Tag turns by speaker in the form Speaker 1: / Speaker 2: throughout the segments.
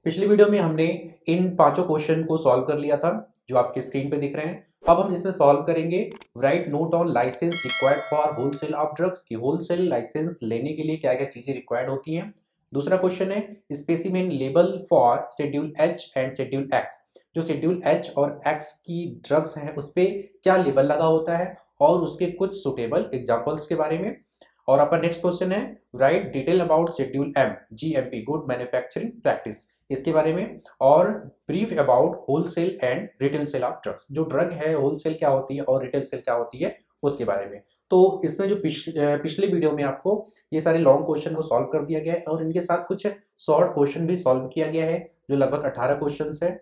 Speaker 1: पिछली वीडियो में हमने इन पांचों क्वेश्चन को सॉल्व कर लिया था जो आपके स्क्रीन पे दिख रहे हैं। अब हम इसमें सॉल्व करेंगे write note on licence required for wholesale of drugs की होलसेल लाइसेंस लेने के लिए क्या क्या चीजें रिक्वायर्ड होती हैं। दूसरा क्वेश्चन है specimen label for schedule H and schedule x. जो शेड्यूल एच और एक्स की ड्रग्स हैं उस पर क्या लेबल लगा होता है और उसके कुछ सुटेबल एग्जाम्पल्स के बारे में। और आपका नेक्स्ट क्वेश्चन है write detail about schedule M GMP good manufacturing practice इसके बारे में। और brief about wholesale and retail sale of drugs. जो ड्रग है होलसेल क्या होती है और रिटेल सेल क्या होती है उसके बारे में। तो इसमें जो पिछले वीडियो में आपको ये सारे लॉन्ग क्वेश्चन को सॉल्व कर दिया गया है और इनके साथ कुछ शॉर्ट क्वेश्चन भी सॉल्व किया गया है जो लगभग 18 क्वेश्चन है।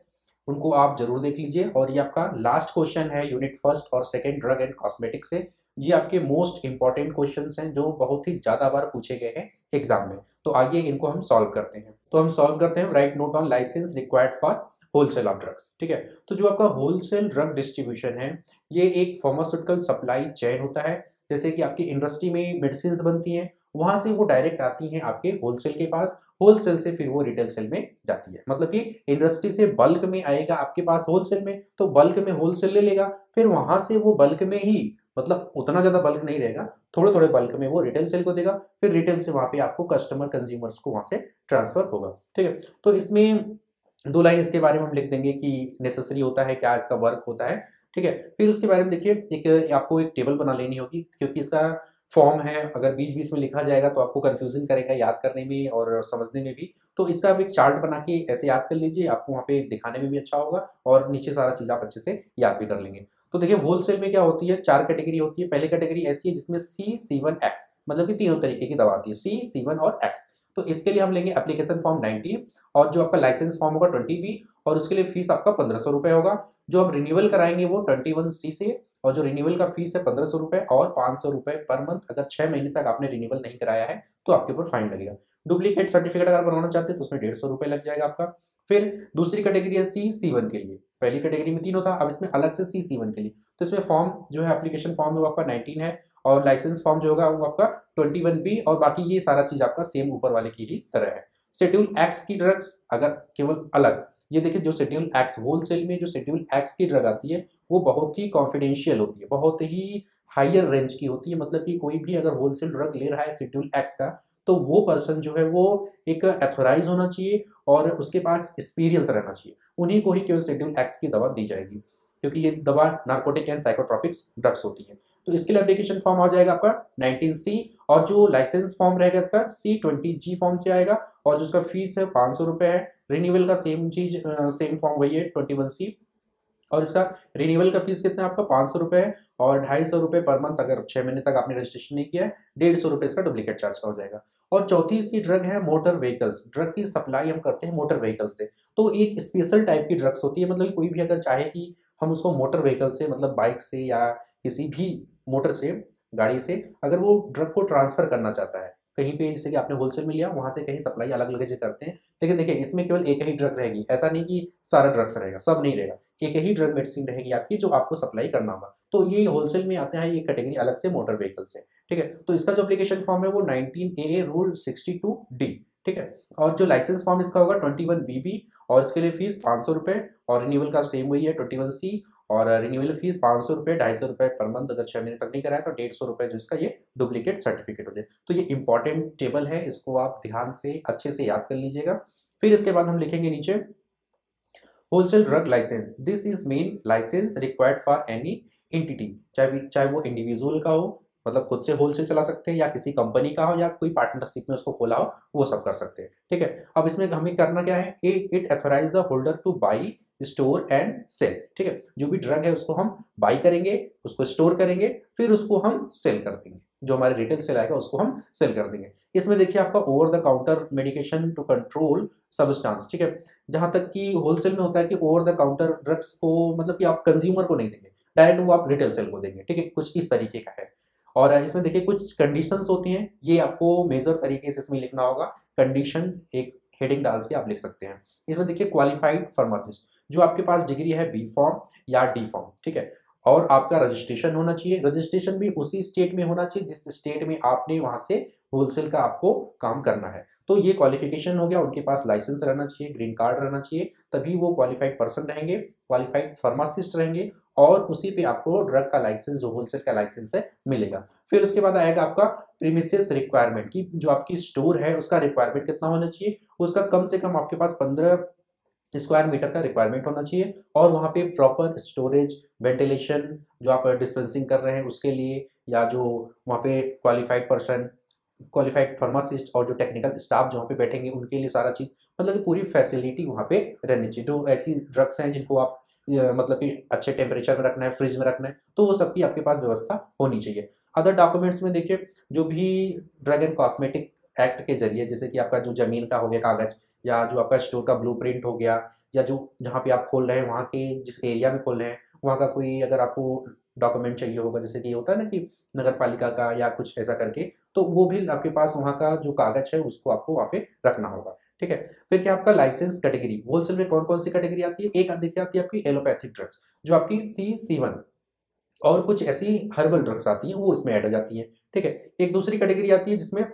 Speaker 1: उनको आप जरूर देख लीजिए। और ये आपका लास्ट क्वेश्चन है यूनिट फर्स्ट और सेकेंड ड्रग एंड कॉस्मेटिक से। ये आपके मोस्ट इंपॉर्टेंट क्वेश्चंस हैं जो बहुत ही ज्यादा बार पूछे गए हैं एग्जाम में। तो आइए इनको हम सॉल्व करते हैं। तो हम सॉल्व करते हैं write note on licence required for wholesale of drugs. ठीक है, तो जो आपका होलसेल ड्रग डिस्ट्रीब्यूशन है ये एक फार्मास्यूटिकल सप्लाई चेन होता है। जैसे कि आपकी इंडस्ट्री में मेडिसिन बनती हैं वहां से वो डायरेक्ट आती हैं आपके होलसेल के पास, होलसेल से फिर वो रिटेल सेल में जाती है। मतलब कि इंडस्ट्री से बल्क में आएगा आपके पास होलसेल में, तो बल्क में होलसेल ले लेगा, फिर वहां से वो बल्क में ही मतलब उतना ज्यादा बल्क नहीं रहेगा, थोड़े थोड़े बल्क में वो रिटेल सेल को देगा, फिर रिटेल से वहां पे आपको कस्टमर कंज्यूमर्स को वहां से ट्रांसफर होगा। ठीक है, तो इसमें दो लाइन इसके बारे में हम लिख देंगे कि नेसेसरी होता है क्या इसका वर्क होता है। ठीक है, फिर उसके बारे में देखिए एक आपको एक टेबल बना लेनी होगी क्योंकि इसका फॉर्म है, अगर बीच बीच में लिखा जाएगा तो आपको कंफ्यूजन करेगा याद करने में और समझने में भी। तो इसका आप एक चार्ट बना के ऐसे याद कर लीजिए, आपको वहाँ पे दिखाने में भी अच्छा होगा और नीचे सारा चीज आप अच्छे से याद भी कर लेंगे। तो देखिए होलसेल में क्या होती है, चार कैटेगरी होती है। पहली कैटेगरी ऐसी है जिसमें C1X मतलब कि तीनों तरीके की दवा आती है, C1 और X। तो इसके लिए हम लेंगे एप्लीकेशन फॉर्म 90 और जो आपका लाइसेंस फॉर्म होगा 20B और उसके लिए फीस आपका 1500 रुपये होगा। जो आप रिन्यूअल कराएंगे वो 21C से, और जो रिन्यूअल का फीस है 1500 रुपये और 500 रुपये पर मंथ। अगर 6 महीने तक आपने रिन्यूअल नहीं कराया है तो आपके ऊपर फाइन लगेगा। डुप्लीकेट सर्टिफिकेट अगर बनवाना चाहते हैं तो उसमें 150 रुपये लग जाएगा आपका। फिर दूसरी कैटेगरी है C1 के लिए। पहली कैटेगरी में 3 होता, अब इसमें अलग से C1 के लिए। तो इसमें फॉर्म जो है एप्लीकेशन फॉर्म है वो आपका 19 है और लाइसेंस फॉर्म जो होगा वो आपका 21B और बाकी ये सारा चीज आपका सेम ऊपर वाले की ही तरह है। शेड्यूल एक्स की ड्रग्स अगर केवल अलग, ये देखिए जो शेड्यूल एक्स होलसेल में जो शेड्यूल एक्स की ड्रग आती है वो बहुत ही कॉन्फिडेंशियल होती है, बहुत ही हायर रेंज की होती है। मतलब कि कोई भी अगर होलसेल ड्रग ले रहा है शेड्यूल एक्स का तो वो पर्सन जो है वो एक एथोराइज होना चाहिए और उसके पास एक्सपीरियंस रहना चाहिए, उन्हीं को ही केवल शेड्यूल एक्स की दवा दी जाएगी क्योंकि ये दवा नार्कोटिक एंड साइकोट्रॉपिक्स ड्रग्स होती है। तो इसके लिए एप्लीकेशन फॉर्म आ जाएगा आपका 19C और जो लाइसेंस फॉर्म रहेगा इसका C20G फॉर्म से आएगा और जो उसका फीस है 500 रुपये है। रिन्यूअल का सेम चीज सेम फॉर्म वही है 21C और इसका रिन्यूअल का फीस कितना है आपका 500 रुपये है और 250 रुपये पर मंथ अगर 6 महीने तक आपने रजिस्ट्रेशन नहीं किया है। 150 रुपये इसका डुप्लीकेट चार्ज का हो जाएगा। और चौथी इसकी ड्रग है मोटर व्हीकल्स। ड्रग की सप्लाई हम करते हैं मोटर व्हीकल से, तो एक स्पेशल टाइप की ड्रग्स होती है। मतलब कोई भी अगर चाहे कि हम उसको मोटर व्हीकल से मतलब बाइक से या किसी भी मोटर से गाड़ी से अगर वो ड्रग को ट्रांसफर करना चाहता है कहीं पे, जैसे कि आपने होलसेल में लिया वहां से कहीं सप्लाई अलग अलग जगह करते हैं, लेकिन देखिए इसमें केवल एक ही ड्रग रहेगी, ऐसा नहीं कि सारा ड्रग्स रहेगा, सब नहीं रहेगा, एक ही ड्रग मेडिसिन रहेगी आपकी जो आपको सप्लाई करना होगा। तो ये होलसेल में आते हैं ये कैटेगरी अलग से मोटर व्हीकल से। ठीक है, तो इसका जो एप्लीकेशन फॉर्म है वो 19AA रूल 62D। ठीक है, और जो लाइसेंस फॉर्म इसका होगा 21BB और इसके लिए फीस 500 रुपये और रिन्यूअल का सेम वही है 21C और रिन्यूअल फीस 500 रुपये, 250 रुपये पर मंथ। अगर 6 महीने तक नहीं कराया तो 150 रुपये जो इसका ये डुप्लीकेट सर्टिफिकेट हो जाए। तो ये इंपॉर्टेंट टेबल है, इसको आप ध्यान से अच्छे से याद कर लीजिएगा। फिर इसके बाद हम लिखेंगे नीचे wholesale drug licence. This is main licence required for any entity, चाहे वो इंडिविजुअल का हो मतलब खुद से होलसेल चला सकते हैं या किसी कंपनी का हो या कोई पार्टनरशिप में उसको खोला हो, वो सब कर सकते हैं। ठीक है, अब इसमें हमें करना क्या है, it authorise the holder to buy store and sell. ठीक है, जो भी ड्रग है उसको हम बाई करेंगे, उसको स्टोर करेंगे, फिर उसको हम सेल कर देंगे, जो हमारे रिटेल सेल आएगा उसको हम सेल कर देंगे। इसमें देखिए आपका over the counter medication to control substance. ठीक है, जहां तक कि होलसेल में होता है कि ओवर द काउंटर ड्रग्स को मतलब कि आप कंज्यूमर को नहीं देंगे, डायरेक्ट वो आप रिटेल सेल को देंगे। ठीक है, कुछ इस तरीके का है। और इसमें देखिए कुछ कंडीशंस होती हैं, ये आपको मेजर तरीके से इसमें लिखना होगा। कंडीशन एक हेडिंग डाल के आप लिख सकते हैं। इसमें देखिए क्वालिफाइड फार्मासिस्ट, जो आपके पास डिग्री है B फॉर्म या D फॉर्म। ठीक है, और आपका रजिस्ट्रेशन होना चाहिए, रजिस्ट्रेशन भी उसी स्टेट में होना चाहिए जिस स्टेट में आपने वहां से होलसेल का आपको काम करना है। तो ये क्वालिफिकेशन हो गया, उनके पास लाइसेंस रहना चाहिए, ग्रीन कार्ड रहना चाहिए, तभी वो क्वालिफाइड पर्सन रहेंगे, क्वालिफाइड फार्मासिस्ट रहेंगे, और उसी पे आपको ड्रग का लाइसेंस, जो होलसेल का लाइसेंस है, मिलेगा। फिर उसके बाद आएगा आपका प्रीमिसेस रिक्वायरमेंट की, जो आपकी स्टोर है उसका रिक्वायरमेंट कितना होना चाहिए, उसका कम से कम आपके पास 15 स्क्वायर मीटर का रिक्वायरमेंट होना चाहिए, और वहाँ पे प्रॉपर स्टोरेज, वेंटिलेशन, जो आप डिस्पेंसिंग कर रहे हैं उसके लिए, या जो वहाँ पे क्वालिफाइड पर्सन, क्वालिफाइड फार्मासिस्ट और जो टेक्निकल स्टाफ जो वहाँ पे बैठेंगे उनके लिए सारा चीज़, मतलब कि पूरी फैसिलिटी वहाँ पे रहनी चाहिए। जो ऐसी ड्रग्स हैं जिनको आप मतलब कि अच्छे टेम्परेचर में रखना है, फ्रिज में रखना है, तो वो सबकी आपके पास व्यवस्था होनी चाहिए। अदर डॉक्यूमेंट्स में देखिए, जो भी ड्रग एंड कॉस्मेटिक एक्ट के जरिए, जैसे कि आपका जो जमीन का हो गया कागज, या जो आपका स्टोर का ब्लूप्रिंट हो गया, या जो जहाँ पे आप खोल रहे हैं वहाँ के जिस एरिया में खोल रहे हैं वहाँ का कोई अगर आपको डॉक्यूमेंट चाहिए होगा, जैसे कि होता है ना कि नगर पालिका का या कुछ ऐसा करके, तो वो भी आपके पास वहाँ का जो कागज है उसको आपको वहाँ पे रखना होगा। ठीक है। फिर क्या आपका लाइसेंस कैटेगरी, होलसेल में कौन कौन सी कैटेगरी आती है, एक देखिए आती है आपकी एलोपैथिक ड्रग्स, जो आपकी C1, और कुछ ऐसी हर्बल ड्रग्स आती हैं वो इसमें ऐड हो जाती हैं। ठीक है। एक दूसरी कैटेगरी आती है जिसमें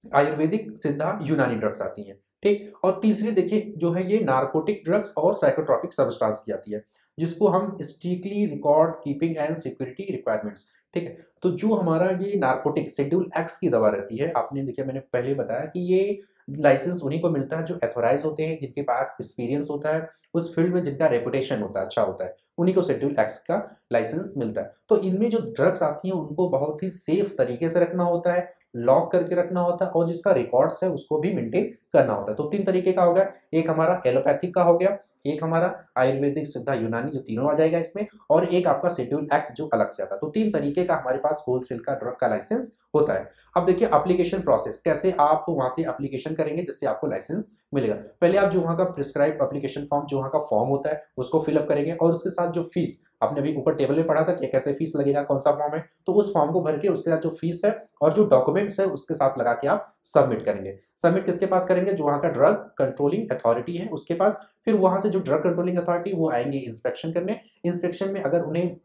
Speaker 1: आयुर्वेदिक, सिद्धा, यूनानी ड्रग्स आती हैं। ठीक। और तीसरी देखिए जो है ये नार्कोटिक ड्रग्स और साइकोट्रॉपिक सब्सटेंस की आती है, जिसको हम strictly record keeping and security requirements. ठीक है। तो जो हमारा ये नार्कोटिक शेड्यूल एक्स की दवा रहती है, आपने देखिए मैंने पहले बताया कि ये लाइसेंस उन्हीं को मिलता है जो एथोराइज होते हैं, जिनके पास एक्सपीरियंस होता है उस फील्ड में, जिनका रेपुटेशन होता है, अच्छा होता है, उन्हीं को शेड्यूल एक्स का लाइसेंस मिलता है। तो इनमें जो ड्रग्स आती हैं उनको बहुत ही सेफ तरीके से रखना होता है, लॉक करके रखना होता है, और जिसका रिकॉर्ड्स है उसको भी मेंटेन करना होता है। तो 3 तरीके का हो गया, एक हमारा एलोपैथिक का हो गया, एक हमारा आयुर्वेदिक, सिद्धा, यूनानी, जो तीनों आ जाएगा इसमें, और एक आपका शेड्यूल एक्स जो अलग से आता है। तो 3 तरीके का हमारे पास होलसेल का ड्रग का लाइसेंस होता है। अब देखिए एप्लीकेशन प्रोसेस, कैसे आप वहां से एप्लीकेशन करेंगे जिससे आपको लाइसेंस मिलेगा। पहले आप जो वहाँ का प्रिस्क्राइब एप्लीकेशन फॉर्म, जो वहाँ का फॉर्म होता है उसको फिलअप करेंगे, और उसके साथ जो फीस, आपने अभी ऊपर टेबल में पढ़ा था कि कैसे फीस लगेगा, कौन सा फॉर्म है, तो उस फॉर्म को भर के उसके साथ जो फीस है और जो डॉक्यूमेंट्स है उसके साथ लगा के आप सबमिट करेंगे। सबमिट किसके पास करेंगे, जो वहाँ का ड्रग कंट्रोलिंग अथॉरिटी है उसके पास। फिर वहां से जो ड्रग कंट्रोलिंग अथॉरिटी वो आएंगे इंस्पेक्शन करने। इंस्पेक्शन में अगर उन्हें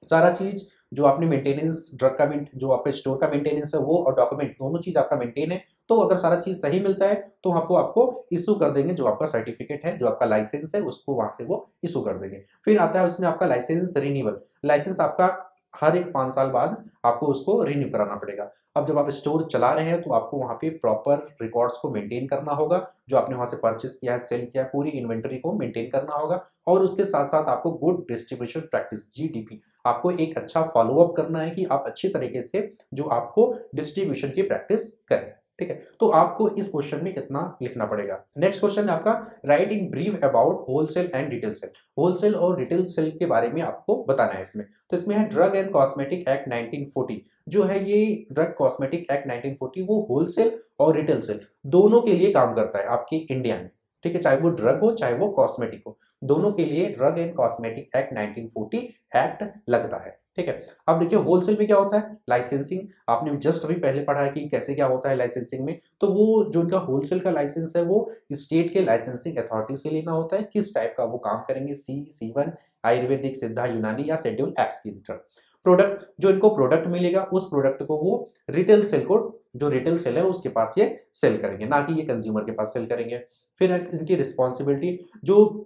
Speaker 1: सारा चीज जो आपने मेंटेनेंस, ड्रग का जो आपका स्टोर का मेंटेनेंस है वो, और डॉक्यूमेंट, दोनों चीज आपका मेंटेन है, तो अगर सारा चीज सही मिलता है तो आपको इशू कर देंगे, जो आपका सर्टिफिकेट है, जो आपका लाइसेंस है, उसको वहां से वो इशू कर देंगे। फिर आता है उसमें आपका लाइसेंस रिन्यूअल, लाइसेंस आपका हर एक 5 साल बाद आपको उसको रिन्यू कराना पड़ेगा। अब जब आप स्टोर चला रहे हैं तो आपको वहाँ पे प्रॉपर रिकॉर्ड्स को मेंटेन करना होगा, जो आपने वहाँ से परचेस किया है, सेल किया है, पूरी इन्वेंटरी को मेंटेन करना होगा, और उसके साथ साथ आपको गुड डिस्ट्रीब्यूशन प्रैक्टिस, GDP, आपको एक अच्छा फॉलोअप करना है कि आप अच्छी तरीके से जो आपको डिस्ट्रीब्यूशन की प्रैक्टिस करें। ठीक है। तो आपको इस क्वेश्चन में इतना लिखना पड़ेगा। नेक्स्ट क्वेश्चन है आपका, write in brief about wholesale and retail cell. Wholesale और रिटेल सेल के बारे में आपको बताना है इसमें। तो इसमें है ड्रग एंड कॉस्मेटिक एक्ट 1940, जो है ये ड्रग कॉस्मेटिक एक्ट 1940 वो होलसेल और रिटेल सेल दोनों के लिए काम करता है आपके इंडिया में। ठीक है। चाहे वो ड्रग हो चाहे वो कॉस्मेटिक हो, दोनों के लिए drug and cosmetic act 1940 act लगता है। ठीक है। अब देखिए होलसेल में क्या होता है, लाइसेंसिंग, आपने जस्ट अभी पहले पढ़ा है कि कैसे क्या होता है लाइसेंसिंग में। तो वो जो उनका होलसेल का लाइसेंस है वो स्टेट के लाइसेंसिंग अथॉरिटी से लेना होता है, किस टाइप का वो काम करेंगे, C1, आयुर्वेदिक, सिद्धा, यूनानी या शेड्यूल एक्स की तरफ। प्रोडक्ट, जो इनको प्रोडक्ट मिलेगा उस प्रोडक्ट को वो रिटेल सेल को, जो रिटेल सेल है उसके पास ये सेल करेंगे, ना कि ये कंज्यूमर के पास सेल करेंगे। फिर इनकी रिस्पॉन्सिबिलिटी, जो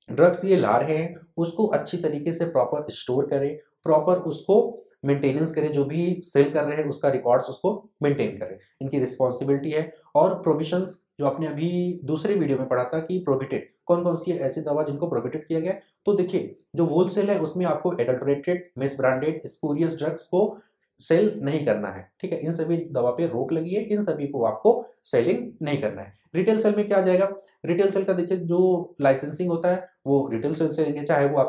Speaker 1: ड्रग्स ये ला रहे हैं उसको अच्छी तरीके से प्रॉपर स्टोर करें, प्रॉपर उसको मेंटेनेंस करें, जो भी सेल कर रहे हैं उसका रिकॉर्ड्स उसको मेंटेन करें, इनकी रिस्पॉन्सिबिलिटी है। और प्रोविजंस, जो आपने अभी दूसरे वीडियो में पढ़ा था कि प्रोहिबिटेड, कौन कौन सी ऐसी दवा जिनको प्रोहिबिटेड किया गया, तो देखिए जो होलसेल है उसमें आपको adulterated, miss branded, spurious drugs को सेल नहीं करना है। ठीक है। इन सभी दवा पे रोक लगी है, इन सभी को आपको सेलिंग नहीं करना है। रिटेल सेल में क्या आ जाएगा, रिटेल सेल का देखिए जो लाइसेंसिंग होता है वो रिटेल सेल से लेंगे, चाहे वो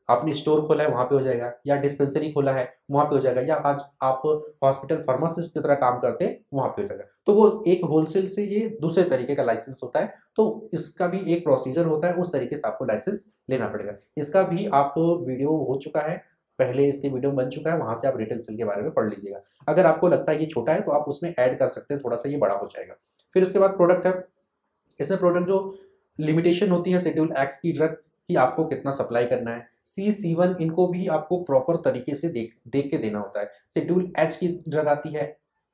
Speaker 1: आपने स्टोर खोला है वहां पे हो जाएगा, या डिस्पेंसरी खोला है वहां पे हो जाएगा, या आज आप हॉस्पिटल फार्मासिस्ट की तरह काम करते हैं वहां पे हो जाएगा। तो वो एक होलसेल से ये दूसरे तरीके का लाइसेंस होता है, तो इसका भी एक प्रोसीजर होता है, उस तरीके से आपको लाइसेंस लेना पड़ेगा। इसका भी आप वीडियो हो चुका है पहले, इसके वीडियो बन चुका है, वहां से आप रिटेल सेल के बारे में पढ़ लीजिएगा। अगर आपको लगता है ये छोटा है तो आप उसमें ऐड कर सकते हैं, थोड़ा सा ये बड़ा हो जाएगा। फिर उसके बाद प्रोडक्ट है, इसमें प्रोडक्ट जो लिमिटेशन होती है शेड्यूल एक्स की ड्रग कि आपको कितना सप्लाई करना है, C1 इनको भी आपको प्रॉपर तरीके से देख के देना होता है। शेड्यूल एच की ड्रग आती है,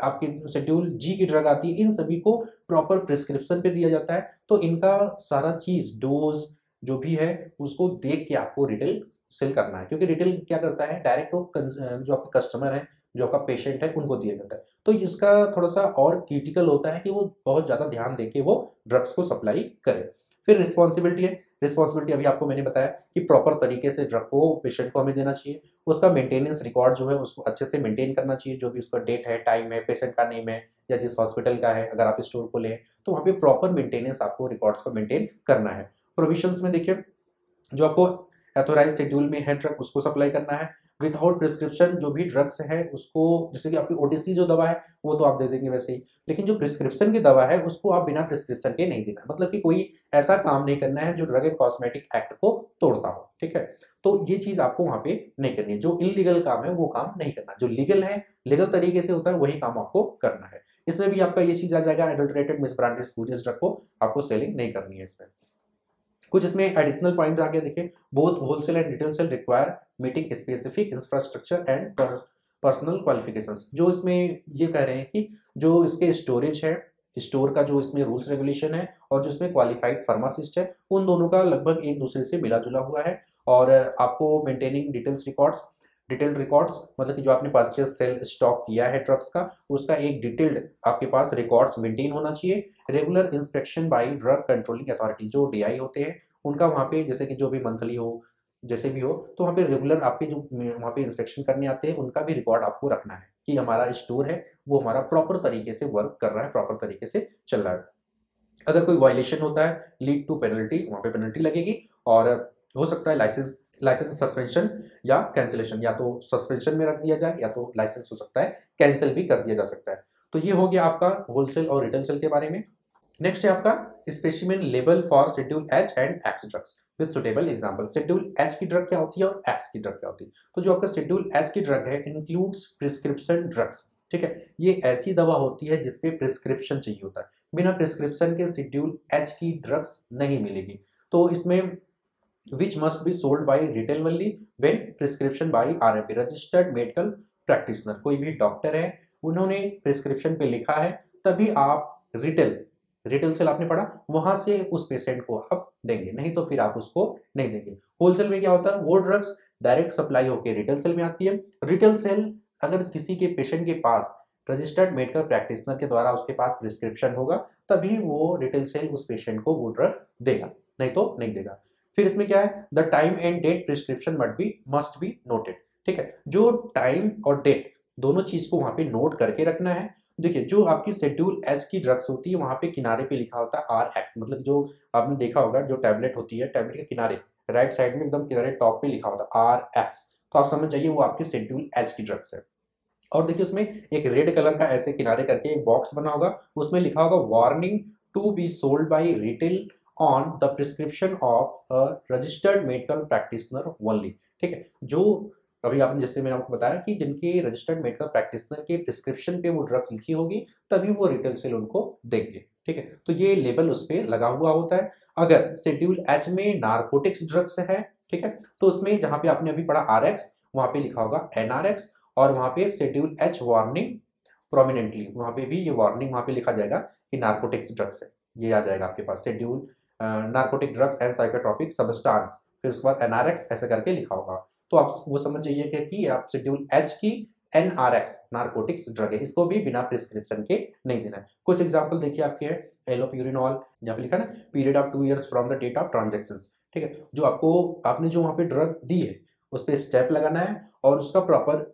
Speaker 1: आपके शेड्यूल जी की ड्रग आती है, इन सभी को प्रॉपर प्रिस्क्रिप्शन पे दिया जाता है। तो इनका सारा चीज डोज जो भी है उसको देख के आपको रिटेल सेल करना है, क्योंकि रिटेल क्या करता है डायरेक्ट वो जो आपके कस्टमर है, जो आपका पेशेंट है, उनको दिया जाता है। तो इसका थोड़ा सा और क्रिटिकल होता है कि वो बहुत ज्यादा ध्यान देके वो ड्रग्स को सप्लाई करे। फिर रिस्पॉन्सिबिलिटी है। रिस्पॉन्सिबिलिटी अभी आपको मैंने बताया कि प्रॉपर तरीके से ड्रग को पेशेंट को हमें देना चाहिए। उसका मेंटेनेंस रिकॉर्ड जो है उसको अच्छे से मेंटेन करना चाहिए, जो भी उसका डेट है, टाइम है, पेशेंट का नेम है, या जिस हॉस्पिटल का है, अगर आप स्टोर खोले हैं तो वहाँ पे प्रॉपर मेंटेनेंस आपको रिकॉर्ड्स को मेंटेन करना है। प्रोविजंस में देखिए, जो आपको एथोराइज शेड्यूल में है ड्रग उसको सप्लाई करना है। विदाउट प्रिस्क्रिप्शन जो भी ड्रग्स है उसको, जैसे कि आपकी ओटीसी जो दवा है वो तो आप दे देंगे वैसे ही, लेकिन जो प्रिस्क्रिप्शन की दवा है उसको आप बिना प्रिस्क्रिप्शन के नहीं देना, मतलब कि कोई ऐसा काम नहीं करना है जो ड्रग एंड कॉस्मेटिक एक्ट को तोड़ता हो, ठीक है। तो ये चीज आपको वहां पे नहीं करनी है। जो इनलीगल काम है वो काम नहीं करना, जो लीगल है, लीगल तरीके से होता है वही काम आपको करना है। इसमें भी आपका ये चीज आ जाएगा, एडल्टरेटेड मिसब्रांडेड स्पूरियस ड्रग को आपको सेलिंग नहीं करनी है। इसमें कुछ इसमें एडिशनल पॉइंट आगे देखिए, both wholesale and retail cell require meeting specific infrastructure and personal qualifications. जो इसमें ये कह रहे हैं कि जो इसके स्टोरेज है, स्टोर का जो इसमें रूल्स रेगुलेशन है, और जो इसमें क्वालिफाइड फार्मासिस्ट है, उन दोनों का लगभग एक दूसरे से मिला जुला हुआ है। और आपको maintaining details records, detailed records मतलब कि जो आपने परचेस सेल स्टॉक किया है ड्रग्स का, उसका एक डिटेल्ड आपके पास रिकॉर्ड्स मेंटेन होना चाहिए। Regular inspection by drug controlling authority, जो डीआई होते हैं उनका वहाँ पे, जैसे कि जो भी मंथली हो, जैसे भी हो, तो वहाँ पे रेगुलर आपके जो वहाँ पे इंस्पेक्शन करने आते हैं उनका भी रिकॉर्ड आपको रखना है कि हमारा स्टोर है वो हमारा प्रॉपर तरीके से वर्क कर रहा है, प्रॉपर तरीके से चल रहा है। अगर कोई वायलेशन होता है लीड टू पेनल्टी, वहाँ पे पेनल्टी लगेगी, और हो सकता है लाइसेंस सस्पेंशन या कैंसिलेशन, या तो सस्पेंशन में रख दिया जाए या तो लाइसेंस हो सकता है कैंसिल भी कर दिया जा सकता है। तो ये हो गया आपका होलसेल और रिटेल सेल के बारे में। नेक्स्ट है आपका specimen label for schedule H and x drugs with suitable example. Schedule H की ड्रग क्या होती है और एक्स की ड्रग क्या होती है। तो जो आपका शेड्यूल एच की ड्रग है इंक्लूड्स प्रिस्क्रिप्शन ड्रग्स, ठीक है। ये ऐसी दवा होती है जिसपे प्रिस्क्रिप्शन चाहिए होता है, बिना प्रिस्क्रिप्शन के शेड्यूल एच की ड्रग्स नहीं मिलेगी। तो इसमें which must be sold by retail only when prescription by RMP registered medical practitioner. कोई भी डॉक्टर है उन्होंने प्रिस्क्रिप्शन पे लिखा है तभी आप रिटेल सेल आपने पढ़ा वहां से उस पेशेंट को आप देंगे, नहीं तो फिर आप उसको नहीं देंगे। होलसेल में क्या होता है, वो ड्रग्स डायरेक्ट सप्लाई होकर रिटेल सेल में आती है। रिटेल सेल अगर किसी के पेशेंट के पास रजिस्टर्ड मेडिकल प्रैक्टिशनर के द्वारा उसके पास प्रिस्क्रिप्शन होगा तभी वो रिटेल सेल उस पेशेंट को वो ड्रग देगा, नहीं तो नहीं देगा। फिर इसमें क्या है, the time and date prescription must be noted, ठीक है। जो टाइम और डेट दोनों चीज को वहां पे नोट करके रखना है। देखिए जो आपकी शेड्यूल एच की ड्रग्स होती है वहां पे किनारे पे लिखा होता है आर एक्स, मतलब जो आपने देखा होगा जो टैबलेट होती है, टैबलेट के किनारे राइट साइड में एकदम किनारे टॉप पे लिखा होता है आर एक्स, तो आप समझ जाइए वो आपकी शेड्यूल एच की ड्रग्स है। और देखिए उसमें एक रेड कलर का ऐसे किनारे करके एक बॉक्स बना होगा, उसमें लिखा होगा warning to be sold by retail on the prescription of a registered medical practitioner only, ठीक है। जो अभी आपने जैसे मैंने आपको बताया कि जिनके रजिस्टर्ड मेडिकल प्रैक्टिशनर के प्रिस्क्रिप्शन पे वो ड्रग्स लिखी होगी तभी वो रिटेल सेल उनको देंगे, ठीक है। तो ये लेबल उस पर लगा हुआ होता है। अगर शेड्यूल एच में नारकोटिक्स ड्रग्स है, ठीक है, तो उसमें जहां पे आपने अभी पढ़ा आर एक्स वहां पे लिखा होगा एनआरएक्स, और वहां पे शेड्यूल एच वार्निंग प्रोमिनेंटली, वहां पे भी ये वार्निंग वहां पे लिखा जाएगा कि नारकोटिक्स ड्रग्स है, ये आ जाएगा आपके पास schedule narcotic drugs and psychotropic substance, फिर उसके बाद एनआरएक्स ऐसे करके लिखा होगा। तो आप वो समझ जाइए कि आप शेड्यूल एच की एनआरएक्स नार्कोटिक्स ड्रग है, इसको भी बिना प्रिस्क्रिप्शन के नहीं देना है। कुछ एग्जांपल देखिए आपके हैं, एलोप्यूरिनॉल, यहाँ पे लिखा ना period of 2 years from the date of transactions, ठीक है। जो आपको आपने जो वहाँ पे ड्रग दी है उस पर स्टेप लगाना है और उसका प्रॉपर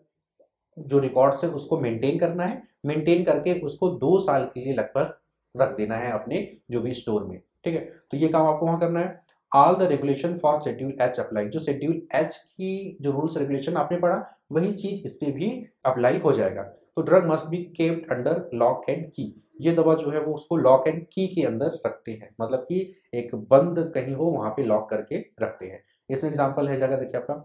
Speaker 1: जो रिकॉर्ड्स है उसको मेंटेन करना है, मेंटेन करके उसको 2 साल के लिए लगभग रख देना है अपने जो भी स्टोर में, ठीक है। तो ये काम आपको वहां करना है। All the regulation for schedule H apply, जो शेड्यूल एच की जो रूल्स रेगुलेशन आपने पढ़ा वही चीज इस पे भी अप्लाई हो जाएगा। तो drug must be kept under lock and की, ये दवा जो है वो उसको लॉक एंड की के अंदर रखते हैं, मतलब कि एक बंद कहीं हो वहां पे लॉक करके रखते हैं। इसमें एग्जाम्पल है जगह देखिए आपका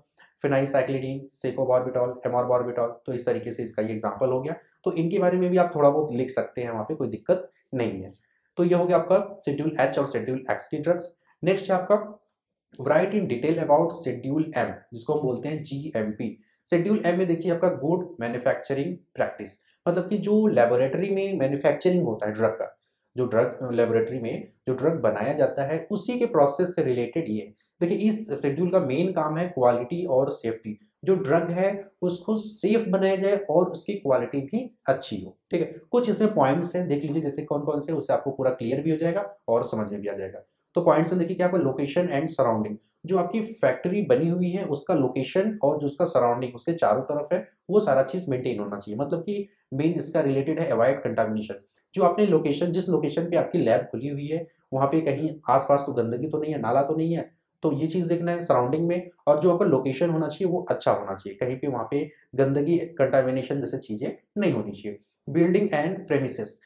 Speaker 1: फिनाइसाइक्लिडीन, सेकोबार्बिटॉल, एमॉर्बार्बिटॉल, तो इस तरीके से इसका ये एग्जाम्पल हो गया। तो इनके बारे में भी आप थोड़ा बहुत लिख सकते हैं, वहां पे कोई दिक्कत नहीं है। तो ये हो गया आपका शेड्यूल एच और शेड्यूल एक्स की ड्रग्स। नेक्स्ट है आपका write in detail about schedule M, जिसको हम बोलते हैं जीएमपी, शेड्यूल एम में देखिए आपका गुड मैन्युफैक्चरिंग प्रैक्टिस, मतलब कि जो लेबोरेटरी में मैन्युफैक्चरिंग होता है ड्रग का, जो ड्रग लेबोरेटरी में जो ड्रग बनाया जाता है उसी के प्रोसेस से रिलेटेड ये है। देखिए इस शेड्यूल का मेन काम है क्वालिटी और सेफ्टी, जो ड्रग है उसको सेफ बनाया जाए और उसकी क्वालिटी भी अच्छी हो। ठीक है, कुछ इसमें पॉइंट्स हैं, देख लीजिए जैसे कौन कौन से, उससे आपको पूरा क्लियर भी हो जाएगा और समझ में भी आ जाएगा। तो पॉइंट्स में देखिए क्या आपका लोकेशन एंड सराउंडिंग, जो आपकी फैक्ट्री बनी हुई है उसका लोकेशन और जो उसका सराउंडिंग उसके चारों तरफ है वो सारा चीज मेंटेन होना चाहिए, मतलब कि मेन इसका रिलेटेड है अवॉइड कंटामिनेशन। जो आपने लोकेशन, जिस लोकेशन पे आपकी लैब खुली हुई है वहाँ पे कहीं आसपास तो गंदगी तो नहीं है, नाला तो नहीं है, तो ये चीज़ देखना है सराउंडिंग में। और जो आपका लोकेशन होना चाहिए वो अच्छा होना चाहिए, कहीं पे वहाँ पे गंदगी कंटामिनेशन जैसे चीज़ें नहीं होनी चाहिए। बिल्डिंग एंड प्रेमिसेस,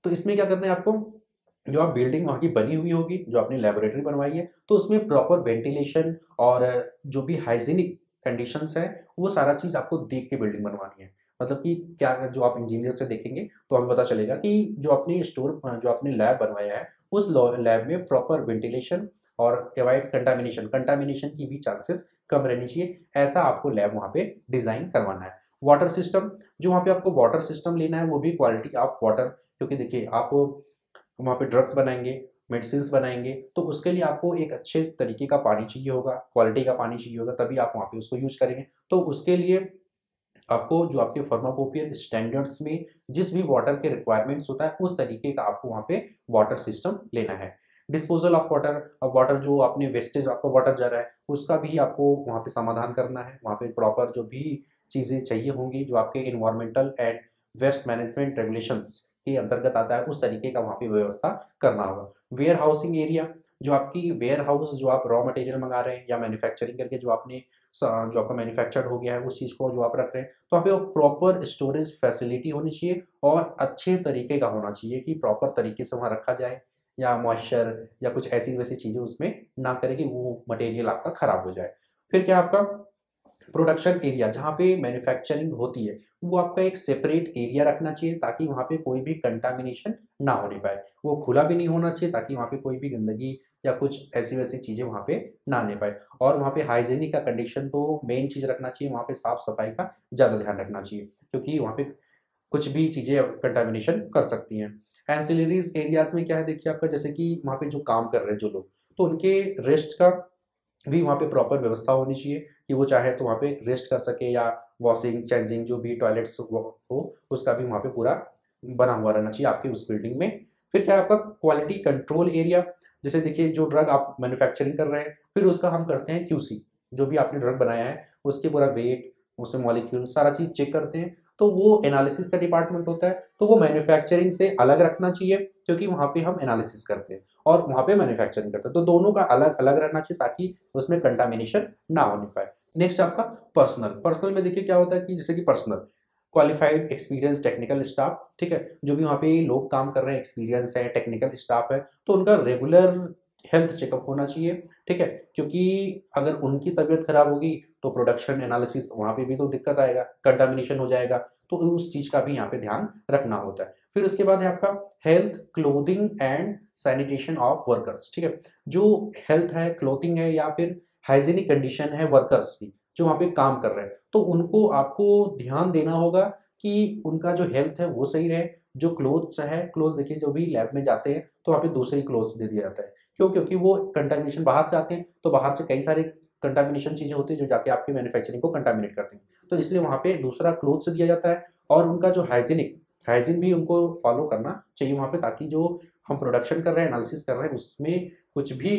Speaker 1: तो इसमें क्या करना है आपको, जो आप बिल्डिंग वहाँ की बनी हुई होगी, जो आपने लेबोरेटरी बनवाई है, तो उसमें प्रॉपर वेंटिलेशन और जो भी हाइजीनिक कंडीशंस है वो सारा चीज़ आपको देख के बिल्डिंग बनवानी है। मतलब कि क्या, जो आप इंजीनियर से देखेंगे तो हमें पता चलेगा कि जो आपने स्टोर, जो आपने लैब बनवाया है उस लैब में प्रॉपर वेंटिलेशन और अवॉइड कंटामिनेशन, कंटामिनेशन की भी चांसेस कम रहनी चाहिए, ऐसा आपको लैब वहाँ पे डिज़ाइन करवाना है। वाटर सिस्टम, जो वहाँ पे आपको वाटर सिस्टम लेना है वो भी क्वालिटी ऑफ वाटर, क्योंकि देखिए आप वहाँ पे ड्रग्स बनाएंगे, मेडिसिन बनाएंगे, तो उसके लिए आपको एक अच्छे तरीके का पानी चाहिए होगा, क्वालिटी का पानी चाहिए होगा, तभी आप वहाँ पे उसको यूज करेंगे। तो उसके लिए आपको जो आपके फार्माकोपियर स्टैंडर्ड्स में जिस भी वाटर के रिक्वायरमेंट्स होता है उस तरीके का आपको वहाँ पे वाटर सिस्टम लेना है। डिस्पोजल ऑफ वाटर, अब वाटर जो आपने वेस्टेज आपका वाटर जा रहा है उसका भी आपको वहाँ पे समाधान करना है, वहाँ पे प्रॉपर जो भी चीज़ें चाहिए होंगी जो आपके environmental and waste management regulations के अंतर्गत आता है उस तरीके का वहाँ पे व्यवस्था करना होगा। वेयर हाउसिंग एरिया, जो आपकी वेयर हाउस, जो आप रॉ मटेरियल मंगा रहे हैं या मैन्युफैक्चरिंग करके जो आपने जो आपका मैन्युफैक्चर्ड हो गया है उस चीज़ को जो आप रख रहे हैं, तो वहाँ पे प्रॉपर स्टोरेज फैसिलिटी होनी चाहिए और अच्छे तरीके का होना चाहिए कि प्रॉपर तरीके से वहाँ रखा जाए, या मॉइस्चर या कुछ ऐसी वैसी चीज़ें उसमें ना करे कि वो मटेरियल आपका खराब हो जाए। फिर क्या आपका प्रोडक्शन एरिया, जहाँ पे मैन्युफैक्चरिंग होती है वो आपका एक सेपरेट एरिया रखना चाहिए ताकि वहाँ पे कोई भी कंटामिनेशन ना होने पाए, वो खुला भी नहीं होना चाहिए ताकि वहाँ पे कोई भी गंदगी या कुछ ऐसी वैसी चीज़ें वहाँ पे ना आने पाए। और वहाँ पे हाइजीनिक का कंडीशन तो मेन चीज़ रखना चाहिए, वहाँ पे साफ सफाई का ज़्यादा ध्यान रखना चाहिए क्योंकि वहाँ पे कुछ भी चीज़ें कंटामिनेशन कर सकती हैं। एंसिलरीज एरियाज में क्या है, देखिए आपका जैसे कि वहाँ पे जो काम कर रहे हैं जो लोग, तो उनके रेस्ट का भी वहाँ पे प्रॉपर व्यवस्था होनी चाहिए कि वो चाहे तो वहाँ पे रेस्ट कर सके, या वॉशिंग चेंजिंग जो भी टॉयलेट्स हो उसका भी वहाँ पे पूरा बना हुआ रहना चाहिए आपकी उस बिल्डिंग में। फिर क्या है आपका क्वालिटी कंट्रोल एरिया, जैसे देखिए जो ड्रग आप मैन्युफैक्चरिंग कर रहे हैं फिर उसका हम करते हैं क्यूसी, जो भी आपने ड्रग बनाया है उसके पूरा वेट, उसमें मॉलिक्यूल सारा चीज़ चेक करते हैं, तो वो एनालिसिस का डिपार्टमेंट होता है, तो वो मैन्युफैक्चरिंग से अलग रखना चाहिए क्योंकि वहाँ पे हम एनालिसिस करते हैं और वहाँ पे मैन्युफैक्चरिंग करते हैं, तो दोनों का अलग अलग रहना चाहिए ताकि उसमें कंटामिनेशन ना होने पाए। नेक्स्ट आपका पर्सनल, पर्सनल में देखिए क्या होता है कि जैसे कि personal qualified experience technical staff, ठीक है, जो भी वहाँ पे लोग काम कर रहे हैं एक्सपीरियंस है, टेक्निकल स्टाफ है, तो उनका रेगुलर हेल्थ चेकअप होना चाहिए। ठीक है, क्योंकि अगर उनकी तबीयत खराब होगी तो प्रोडक्शन एनालिसिस वहाँ पे भी तो दिक्कत आएगा, कंटामिनेशन हो जाएगा, तो उस चीज़ का भी यहाँ पे ध्यान रखना होता है। फिर उसके बाद है आपका health, clothing and sanitation of workers. ठीक है, जो हेल्थ है, क्लोथिंग है, या फिर हाइजीनिक कंडीशन है वर्कर्स की जो वहाँ पे काम कर रहे हैं, तो उनको आपको ध्यान देना होगा कि उनका जो हेल्थ है वो सही रहे। जो क्लोथ्स है, क्लोथ देखिए जो भी लैब में जाते हैं तो वहाँ पे दूसरी क्लोथ्स दे दिया जाता है, क्यों, क्योंकि वो कंटामिनेशन बाहर से आते हैं, तो बाहर से कई सारे कंटामिनेशन चीज़ें होती है जो जाके आपके मैन्युफैक्चरिंग को कंटामिनेट करते हैं, तो इसलिए वहाँ पे दूसरा क्लोथ्स दिया जाता है। और उनका जो हाइजीन भी उनको फॉलो करना चाहिए वहाँ पे, ताकि जो हम प्रोडक्शन कर रहे हैं, एनालिसिस कर रहे हैं, उसमें कुछ भी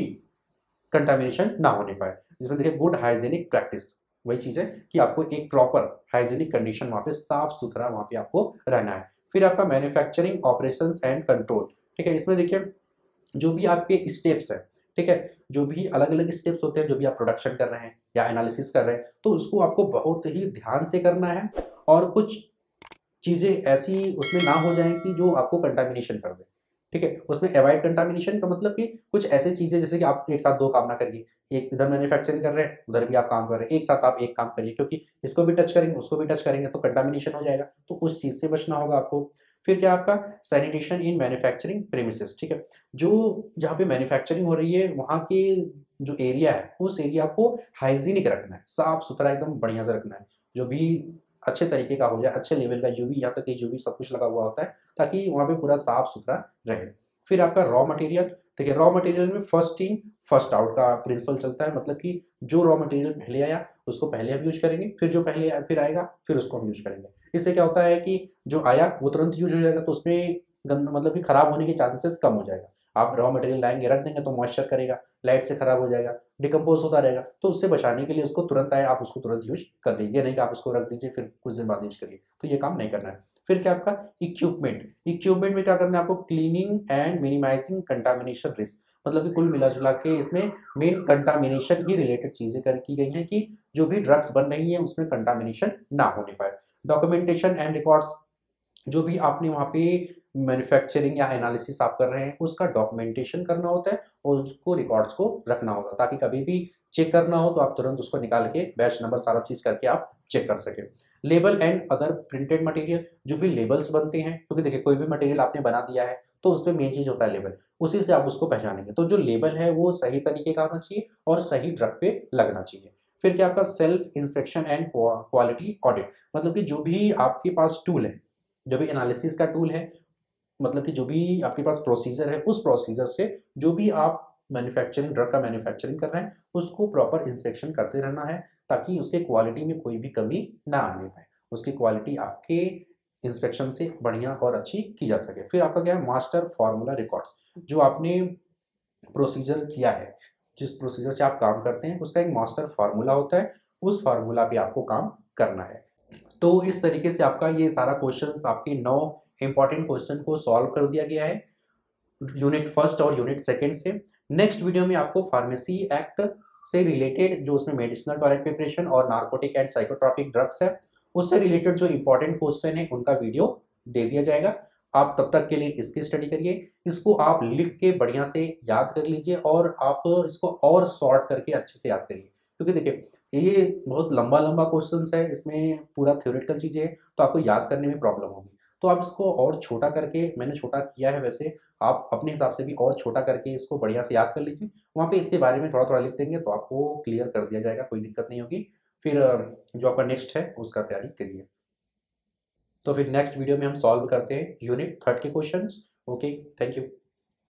Speaker 1: कंटामिनेशन ना होने पाए। जिसमें देखिए गुड हाइजीनिक प्रैक्टिस, वही चीज़ है कि आपको एक प्रॉपर हाइजीनिक कंडीशन वहाँ पे साफ सुथरा वहाँ पे आपको रहना है। फिर आपका मैन्युफैक्चरिंग ऑपरेशंस एंड कंट्रोल, ठीक है, इसमें देखिए जो भी आपके स्टेप्स हैं, ठीक है, जो भी अलग अलग स्टेप्स होते हैं, जो भी आप प्रोडक्शन कर रहे हैं या एनालिसिस कर रहे हैं, तो उसको आपको बहुत ही ध्यान से करना है और कुछ चीज़ें ऐसी उसमें ना हो जाएँ कि जो आपको कंटामिनेशन कर दें। ठीक है? उसमें अवॉइड कंटामिनेशन का मतलब कि कुछ ऐसी चीज़ें जैसे कि आप एक साथ 2 काम ना करिए। एक इधर मैन्युफैक्चरिंग कर रहे हैं, उधर भी आप काम कर रहे हैं। एक साथ आप एक काम करिए, क्योंकि इसको भी टच करेंगे, उसको भी टच करेंगे तो कंटामिनेशन हो जाएगा। तो उस चीज़ से बचना होगा आपको। फिर क्या आपका सैनिटेशन इन मैन्युफैक्चरिंग प्रेमिसेस, ठीक है? जो जहाँ पे मैन्युफैक्चरिंग हो रही है वहाँ के जो एरिया है, उस एरिया को हाइजीनिक रखना है, साफ-सुथरा एकदम बढ़िया से रखना है। जो भी अच्छे तरीके का हो जाए, अच्छे लेवल का, यूवी यहाँ तक कि यूवी सब कुछ लगा हुआ होता है, ताकि वहाँ पे पूरा साफ सुथरा रहे। फिर आपका रॉ मटेरियल, देखिए रॉ मटेरियल में फर्स्ट इन फर्स्ट आउट का प्रिंसिपल चलता है, मतलब कि जो रॉ मटेरियल पहले आया उसको पहले हम यूज करेंगे, फिर जो पहले फिर आएगा फिर उसको हम यूज करेंगे। इससे क्या होता है कि जो आया वो तुरंत यूज हो जाएगा, तो उसमें मतलब कि खराब होने के चांसेस कम हो जाएगा। आप रॉ मटेरियल लाएंगे रख देंगे तो मॉइस्चर करेगा, लाइट से खराब हो जाएगा, डिकम्पोज होता रहेगा, तो उससे बचाने के लिए उसको तुरंत आए आप उसको तुरंत यूज कर लीजिए, नहीं कि आप उसको रख दीजिए फिर कुछ दिन बाद यूज करिए, तो ये काम नहीं करना है। फिर क्या आपका इक्विपमेंट, इक्विपमेंट में क्या करना है आपको, cleaning and minimising contamination risk, मतलब कि कुल मिला जुला के इसमें मेन कंटामिनेशन ही रिलेटेड चीजें की गई हैं कि जो भी ड्रग्स बन रही है उसमें कंटामिनेशन ना होने पाए। डॉक्यूमेंटेशन एंड रिकॉर्ड्स, जो भी आपने वहाँ पे मैन्युफैक्चरिंग या एनालिसिस आप कर रहे हैं उसका डॉक्यूमेंटेशन करना होता है और उसको रिकॉर्ड्स को रखना होता है, ताकि कभी भी चेक करना हो तो आप तुरंत उसको निकाल के बैच नंबर सारा चीज करके आप चेक कर सके। Label and other printed material, जो भी लेबल्स बनते हैं, क्योंकि देखिए कोई भी मटेरियल आपने बना दिया है तो उसमें मेन चीज होता है लेबल, उसी से आप उसको पहचानेंगे। तो जो लेबल है वो सही तरीके का होना चाहिए और सही ड्रग पे लगना चाहिए। फिर क्या आपका self inspection and quality audit, मतलब कि जो भी आपके पास टूल है, जो भी एनालिसिस का टूल है, मतलब कि जो भी आपके पास प्रोसीजर है उस प्रोसीजर से जो भी आप मैन्युफैक्चरिंग ड्रग का मैन्युफैक्चरिंग कर रहे हैं उसको प्रॉपर इंस्पेक्शन करते रहना है, ताकि उसके क्वालिटी में कोई भी कमी ना आने पाए, उसकी क्वालिटी आपके इंस्पेक्शन से बढ़िया और अच्छी की जा सके। फिर आपका क्या है, मास्टर फार्मूला रिकॉर्ड्स, जो आपने प्रोसीजर किया है, जिस प्रोसीजर से आप काम करते हैं उसका एक मास्टर फार्मूला होता है, उस फार्मूला पे आपको काम करना है। तो इस तरीके से आपका ये सारा क्वेश्चंस, आपके 9 इंपॉर्टेंट क्वेश्चन को सॉल्व कर दिया गया है यूनिट फर्स्ट और यूनिट सेकंड से। नेक्स्ट वीडियो में आपको फार्मेसी एक्ट से रिलेटेड, जो उसमें मेडिसिनल टॉयलेट प्रिपरेशन और नार्कोटिक एंड साइकोट्रॉपिक ड्रग्स है, उससे रिलेटेड जो इंपॉर्टेंट क्वेश्चन है उनका वीडियो दे दिया जाएगा। आप तब तक के लिए इसकी स्टडी करिए, इसको आप लिख के बढ़िया से याद कर लीजिए और आप इसको और शॉर्ट करके अच्छे से याद करिए, क्योंकि देखिए ये बहुत लंबा लंबा क्वेश्चन है, इसमें पूरा थ्योरेटिकल चीजें हैं तो आपको याद करने में प्रॉब्लम होगी। तो आप इसको और छोटा करके, मैंने छोटा किया है वैसे, आप अपने हिसाब से भी और छोटा करके इसको बढ़िया से याद कर लीजिए, वहाँ पे इसके बारे में थोड़ा थोड़ा लिख देंगे तो आपको क्लियर कर दिया जाएगा, कोई दिक्कत नहीं होगी। फिर जो आपका नेक्स्ट है उसका तैयारी करिए। तो फिर नेक्स्ट वीडियो में हम सॉल्व करते हैं यूनिट थर्ड के क्वेश्चंस। Okay, thank you.